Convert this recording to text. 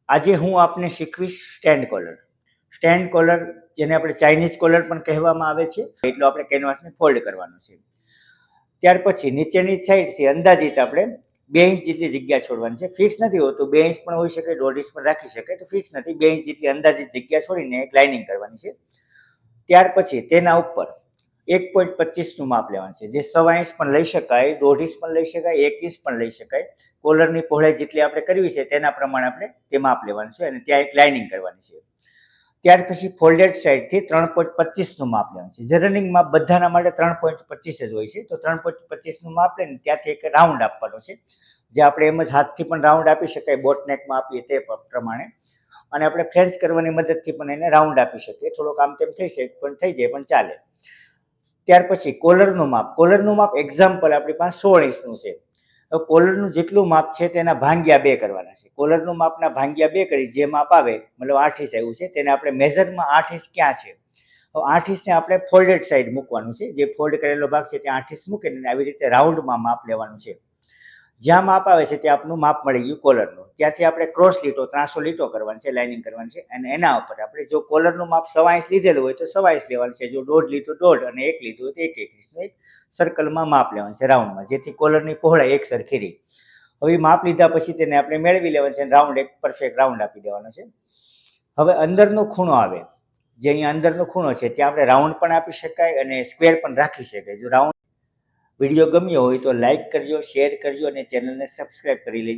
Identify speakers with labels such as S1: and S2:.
S1: આજે હું આપને શીખવીશ સ્ટેન્ડ કોલર. સ્ટેન્ડ કોલર જેને આપણે ચાઇનીઝ કોલર પણ કહેવામાં આવે છે, એટલો આપણે કેનવાસને ફોલ્ડ કરવાનો છે. ત્યાર પછી નીચેની સાઈડથી અંદાજિત આપણે 2 ઇંચ જેટલી જગ્યા છોડવાની છે. ફિક્સ નથી હોતું, 2 ઇંચ પણ હોઈ શકે, 1.5 ઇંચ પણ રાખી શકાય, તો ફિક્સ નથી. 2 ઇંચ જેટલી અંદાજિત જગ્યા છોડીને એક લાઇનિંગ કરવાની છે. ત્યાર પછી તેના ઉપર 1.25નું માપ લેવાનું છે, જે 1.25 ઇંચ પણ લઈ શકાય, 1.5 ઇંચ પણ લઈ શકાય, 1 ઇંચ પણ લઈ શકાય. કોલરની પહોળાઈ જેટલી આપણે કરવી છે તેના પ્રમાણે આપણે તે માપ લેવાનું છે અને ત્યાં એક લાઇનિંગ કરવાની છે. ત્યાર પછી ફોલ્ડેડ સાઈડથી 3.25નું માપ લેવાનું છે. જે રનિંગ માપ બધાના માટે 3.25 જ હોય છે, તો 3.25નું માપ લઈને ત્યાંથી એક રાઉન્ડ આપવાનો છે, જે આપણે એમ જ હાથથી પણ રાઉન્ડ આપી શકાય, બોટનેકમાં આપીએ તે પ્રમાણે, અને આપણે ફ્રેન્ચ કરવાની મદદથી પણ એને રાઉન્ડ આપી શકીએ. થોડોક આમ તેમ થઈ જાય પણ ચાલે. ત્યાર પછી કોલરનું માપ એક્ઝામ્પલ આપણી પાસે 16 ઇંચનું છે. તો કોલરનું જેટલું માપ છે તેના ભાંગ્યા 2 કરવાના છે. કોલરનું માપના ભાંગ્યા 2 કરી જે માપ આવે, મતલબ 8 ઇંચ આવ્યું છે, તેને આપણે મેઝરમાં 8 ઇંચ ક્યાં છે, તો 8 ઇંચને આપણે ફોલ્ડેડ સાઈડ મૂકવાનું છે. જે ફોલ્ડ કરેલો ભાગ છે ત્યાં 8 ઇંચ મૂકીને આવી રીતે રાઉન્ડમાં માપ લેવાનું છે. જ્યાં માપ આવે છે ત્યાં આપણું માપ મળી ગયું કોલરનું. ત્યાંથી આપણે ક્રોસ લીટો, ત્રાંસો લીટો કરવાની છે, લાઇનિંગ કરવાની છે, અને એના ઉપર આપણે જો કોલરનું માપ 1.25 ઇંચ લીધેલું હોય તો 1.25 ઇંચ લેવાનું છે, જો 1.5 લીધું 1.5, અને 1 લીધું હોય તો 1 ઇંચનું એક સર્કલમાં માપ લેવાનું છે, રાઉન્ડમાં, જેથી કોલરની પહોળાઈ એક સરખી રહે. હવે માપ લીધા પછી તેને આપણે મેળવી લેવાનું છે, રાઉન્ડ એક પરફેક્ટ રાઉન્ડ આપી દેવાનો છે. હવે અંદરનો ખૂણો આવે, જે અહીંયા અંદરનો ખૂણો છે ત્યાં આપણે રાઉન્ડ પણ આપી શકાય અને સ્ક્વેર પણ રાખી શકાય. જો રાઉન્ડ વિડીયો ગમ્યો હોય તો લાઇક કરજો, શેર કરજો અને ચેનલને સબસ્ક્રાઈબ કરી લેજો.